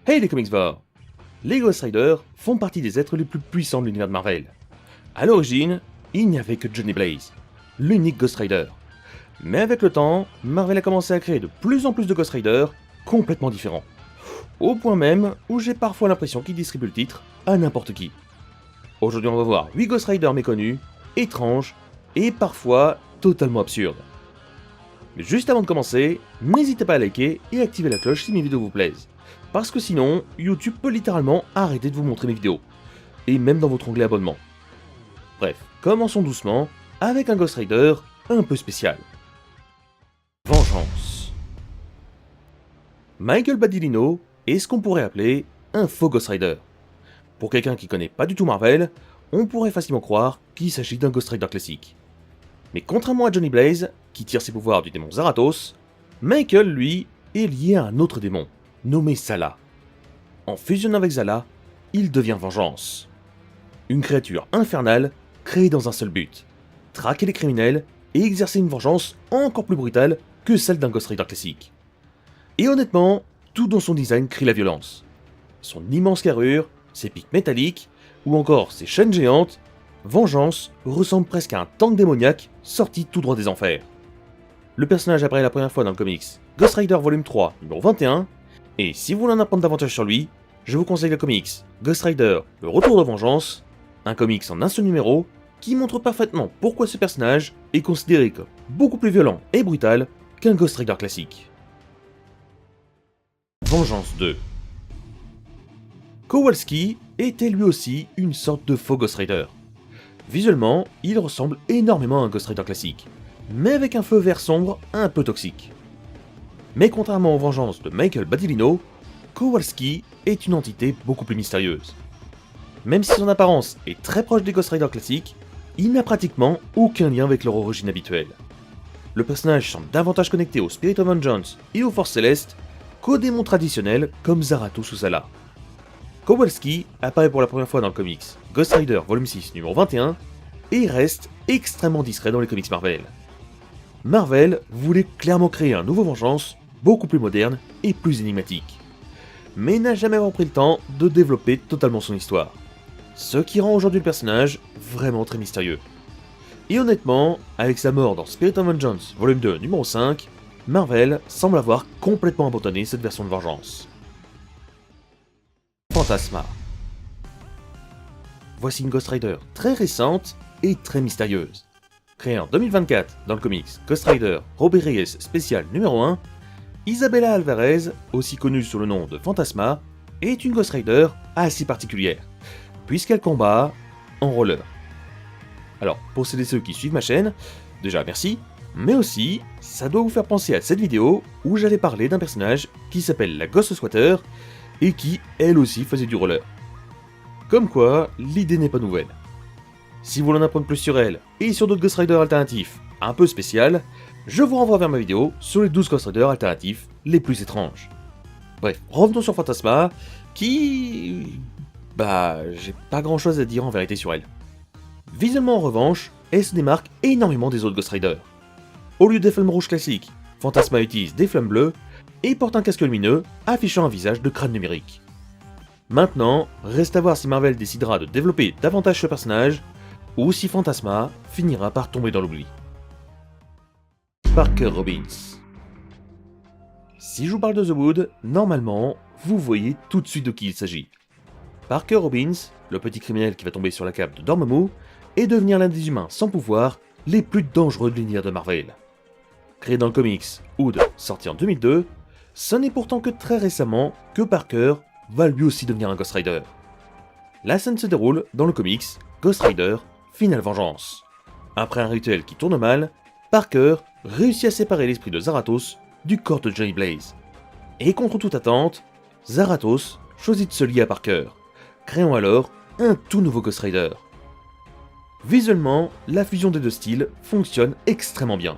Hey les comicsvores! Les Ghost Riders font partie des êtres les plus puissants de l'univers de Marvel. A l'origine, il n'y avait que Johnny Blaze, l'unique Ghost Rider. Mais avec le temps, Marvel a commencé à créer de plus en plus de Ghost Riders complètement différents. Au point même où j'ai parfois l'impression qu'ils distribuent le titre à n'importe qui. Aujourd'hui on va voir 8 Ghost Riders méconnus, étranges et parfois totalement absurdes. Mais juste avant de commencer, n'hésitez pas à liker et activer la cloche si mes vidéos vous plaisent. Parce que sinon, YouTube peut littéralement arrêter de vous montrer mes vidéos. Et même dans votre onglet abonnement. Bref, commençons doucement avec un Ghost Rider un peu spécial. Vengeance. Michael Badilino est ce qu'on pourrait appeler un faux Ghost Rider. Pour quelqu'un qui connaît pas du tout Marvel, on pourrait facilement croire qu'il s'agit d'un Ghost Rider classique. Mais contrairement à Johnny Blaze, qui tire ses pouvoirs du démon Zarathos, Michael, lui, est lié à un autre démon, nommé Zala. En fusionnant avec Zala, il devient Vengeance. Une créature infernale créée dans un seul but, traquer les criminels et exercer une vengeance encore plus brutale que celle d'un Ghost Rider classique. Et honnêtement, tout dans son design crie la violence. Son immense carrure, ses pics métalliques, ou encore ses chaînes géantes, Vengeance ressemble presque à un tank démoniaque sorti tout droit des enfers. Le personnage apparaît la première fois dans le comics Ghost Rider Volume 3, numéro 21, et si vous voulez en apprendre davantage sur lui, je vous conseille le comics Ghost Rider, le retour de Vengeance, un comics en un seul numéro qui montre parfaitement pourquoi ce personnage est considéré comme beaucoup plus violent et brutal qu'un Ghost Rider classique. Vengeance 2. Kowalski était lui aussi une sorte de faux Ghost Rider. Visuellement, il ressemble énormément à un Ghost Rider classique, mais avec un feu vert sombre un peu toxique. Mais contrairement aux vengeances de Michael Badilino, Kowalski est une entité beaucoup plus mystérieuse. Même si son apparence est très proche des Ghost Rider classiques, il n'a pratiquement aucun lien avec leur origine habituelle. Le personnage semble davantage connecté au Spirit of Vengeance et aux Forces Célestes qu'aux démons traditionnels comme Zarathos ou Zala. Kowalski apparaît pour la première fois dans le comics Ghost Rider Volume 6 numéro 21 et reste extrêmement discret dans les comics Marvel. Marvel voulait clairement créer un nouveau Vengeance beaucoup plus moderne et plus énigmatique, mais n'a jamais repris le temps de développer totalement son histoire, ce qui rend aujourd'hui le personnage vraiment très mystérieux. Et honnêtement, avec sa mort dans Spirit of Vengeance Volume 2 numéro 5, Marvel semble avoir complètement abandonné cette version de Vengeance. Fantasma. Voici une Ghost Rider très récente et très mystérieuse. Créée en 2024 dans le comics Ghost Rider Robbie Reyes Spécial numéro 1, Isabella Alvarez, aussi connue sous le nom de Fantasma, est une Ghost Rider assez particulière, puisqu'elle combat en roller. Alors, pour celles et ceux qui suivent ma chaîne, déjà merci, mais aussi, ça doit vous faire penser à cette vidéo où j'avais parlé d'un personnage qui s'appelle la Ghost Swatter, et qui, elle aussi, faisait du roller. Comme quoi, l'idée n'est pas nouvelle. Si vous voulez en apprendre plus sur elle, et sur d'autres Ghost Riders alternatifs un peu spécial, je vous renvoie vers ma vidéo sur les 12 Ghost Riders alternatifs les plus étranges. Bref, revenons sur Fantasma, qui... j'ai pas grand chose à dire en vérité sur elle. Visuellement en revanche, elle se démarque énormément des autres Ghost Riders. Au lieu des flammes rouges classiques, Fantasma utilise des flammes bleues, et porte un casque lumineux affichant un visage de crâne numérique. Maintenant, reste à voir si Marvel décidera de développer davantage ce personnage, ou si Fantasma finira par tomber dans l'oubli. Parker Robbins. Si je vous parle de The Wood, normalement, vous voyez tout de suite de qui il s'agit. Parker Robbins, le petit criminel qui va tomber sur la cape de Dormammu, et devenir l'un des humains sans pouvoir les plus dangereux de l'univers de Marvel. Créé dans le comics Hood, sorti en 2002, ce n'est pourtant que très récemment que Parker va lui aussi devenir un Ghost Rider. La scène se déroule dans le comics Ghost Rider Final Vengeance. Après un rituel qui tourne mal, Parker réussit à séparer l'esprit de Zarathos du corps de Johnny Blaze. Et contre toute attente, Zarathos choisit de se lier à Parker, créant alors un tout nouveau Ghost Rider. Visuellement, la fusion des deux styles fonctionne extrêmement bien.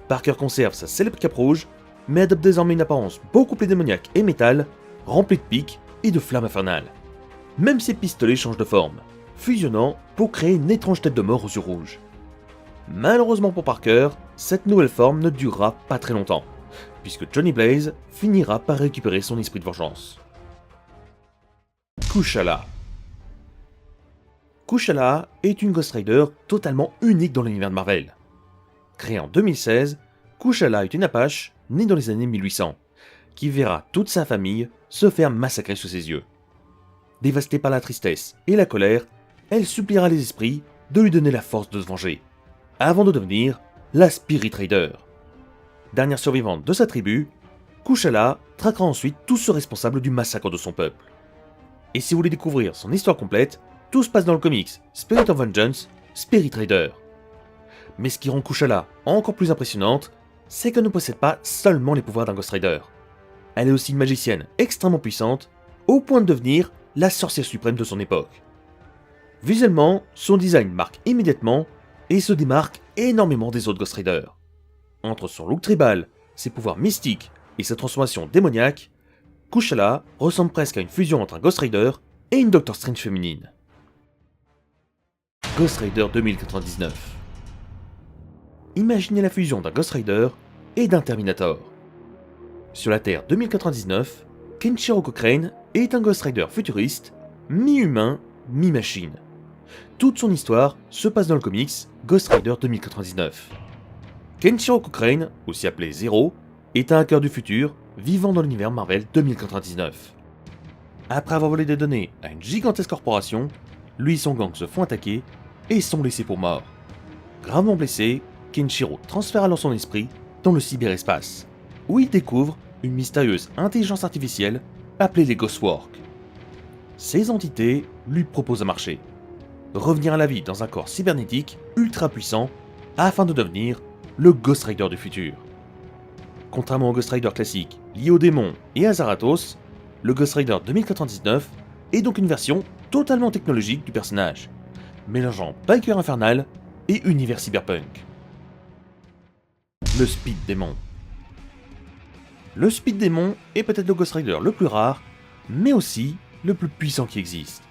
Parker conserve sa célèbre cape rouge, mais adopte désormais une apparence beaucoup plus démoniaque et métal, remplie de pics et de flammes infernales. Même ses pistolets changent de forme, fusionnant pour créer une étrange tête de mort aux yeux rouges. Malheureusement pour Parker, cette nouvelle forme ne durera pas très longtemps, puisque Johnny Blaze finira par récupérer son esprit de vengeance. Kushala. Kushala est une Ghost Rider totalement unique dans l'univers de Marvel. Créée en 2016, Kushala est une Apache née dans les années 1800, qui verra toute sa famille se faire massacrer sous ses yeux. Dévastée par la tristesse et la colère, elle suppliera les esprits de lui donner la force de se venger, avant de devenir la Spirit Raider. Dernière survivante de sa tribu, Kushala traquera ensuite tous ceux responsables du massacre de son peuple. Et si vous voulez découvrir son histoire complète, tout se passe dans le comics Spirit of Vengeance, Spirit Raider. Mais ce qui rend Kushala encore plus impressionnante, c'est qu'elle ne possède pas seulement les pouvoirs d'un Ghost Rider. Elle est aussi une magicienne extrêmement puissante, au point de devenir la sorcière suprême de son époque. Visuellement, son design marque immédiatement et se démarque énormément des autres Ghost Riders. Entre son look tribal, ses pouvoirs mystiques et sa transformation démoniaque, Kushala ressemble presque à une fusion entre un Ghost Rider et une Doctor Strange féminine. Ghost Rider 2099. Imaginez la fusion d'un Ghost Rider et d'un Terminator. Sur la Terre 2099, Kenshiro Cochrane est un Ghost Rider futuriste, mi-humain, mi-machine. Toute son histoire se passe dans le comics Ghost Rider 2099. Kenshiro Cochrane, aussi appelé Zero, est un hacker du futur vivant dans l'univers Marvel 2099. Après avoir volé des données à une gigantesque corporation, lui et son gang se font attaquer et sont laissés pour morts. Gravement blessé, Kenshiro transfère alors son esprit dans le cyberespace, où il découvre une mystérieuse intelligence artificielle appelée les Ghostworks. Ces entités lui proposent un marché, revenir à la vie dans un corps cybernétique ultra puissant afin de devenir le Ghost Rider du futur. Contrairement au Ghost Rider classique lié aux démons et à Zarathos, le Ghost Rider 2099 est donc une version totalement technologique du personnage, mélangeant biker infernal et univers cyberpunk. Le Speed Demon. Le Speed Demon est peut-être le Ghost Rider le plus rare, mais aussi le plus puissant qui existe.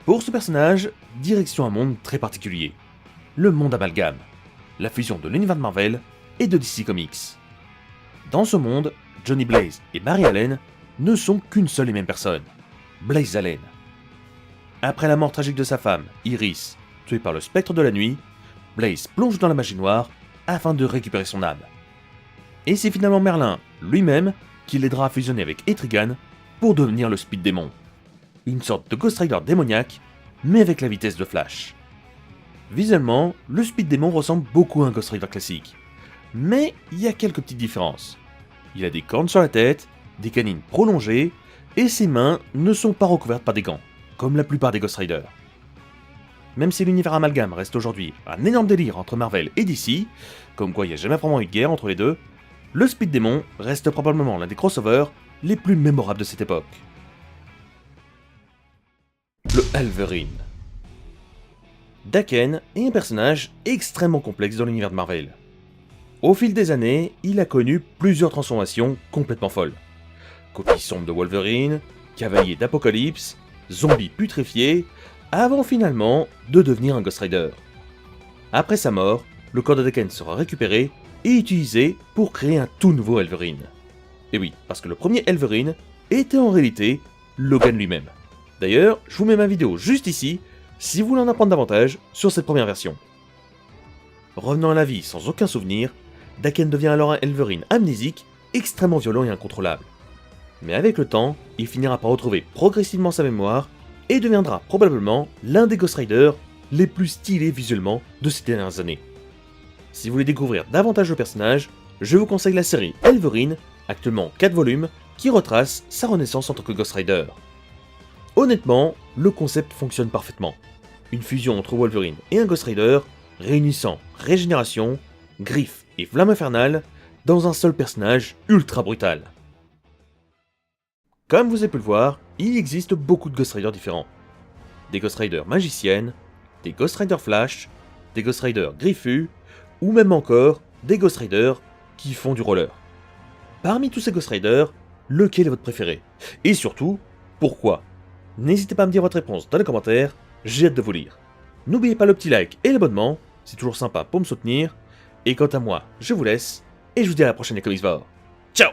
Pour ce personnage, direction un monde très particulier. Le monde amalgame, la fusion de l'univers de Marvel et de DC Comics. Dans ce monde, Johnny Blaze et Barry Allen ne sont qu'une seule et même personne, Blaze Allen. Après la mort tragique de sa femme, Iris, tuée par le spectre de la nuit, Blaze plonge dans la magie noire afin de récupérer son âme. Et c'est finalement Merlin, lui-même, qui l'aidera à fusionner avec Etrigan pour devenir le Speed Demon. Une sorte de Ghost Rider démoniaque, mais avec la vitesse de Flash. Visuellement, le Speed Demon ressemble beaucoup à un Ghost Rider classique. Mais il y a quelques petites différences. Il a des cornes sur la tête, des canines prolongées, et ses mains ne sont pas recouvertes par des gants, comme la plupart des Ghost Riders. Même si l'univers amalgame reste aujourd'hui un énorme délire entre Marvel et DC, comme quoi il n'y a jamais vraiment eu de guerre entre les deux, le Speed Demon reste probablement l'un des crossovers les plus mémorables de cette époque. Le Elverine. Daken est un personnage extrêmement complexe dans l'univers de Marvel. Au fil des années, il a connu plusieurs transformations complètement folles. Copie sombre de Wolverine, cavalier d'Apocalypse, zombie putréfié, avant finalement de devenir un Ghost Rider. Après sa mort, le corps de Daken sera récupéré et utilisé pour créer un tout nouveau Elverine. Et oui, parce que le premier Elverine était en réalité Logan lui-même. D'ailleurs, je vous mets ma vidéo juste ici, si vous voulez en apprendre davantage sur cette première version. Revenant à la vie sans aucun souvenir, Daken devient alors un Elverine amnésique, extrêmement violent et incontrôlable. Mais avec le temps, il finira par retrouver progressivement sa mémoire et deviendra probablement l'un des Ghost Riders les plus stylés visuellement de ces dernières années. Si vous voulez découvrir davantage le personnage, je vous conseille la série Elverine, actuellement 4 volumes, qui retrace sa renaissance en tant que Ghost Rider. Honnêtement, le concept fonctionne parfaitement. Une fusion entre Wolverine et un Ghost Rider, réunissant régénération, griffes et flamme infernale dans un seul personnage ultra brutal. Comme vous avez pu le voir, il existe beaucoup de Ghost Riders différents. Des Ghost Riders magiciennes, des Ghost Riders Flash, des Ghost Riders griffus, ou même encore des Ghost Riders qui font du roller. Parmi tous ces Ghost Riders, lequel est votre préféré? Et surtout, pourquoi? N'hésitez pas à me dire votre réponse dans les commentaires, j'ai hâte de vous lire. N'oubliez pas le petit like et l'abonnement, c'est toujours sympa pour me soutenir. Et quant à moi, je vous laisse, et je vous dis à la prochaine les Comicsvores. Ciao!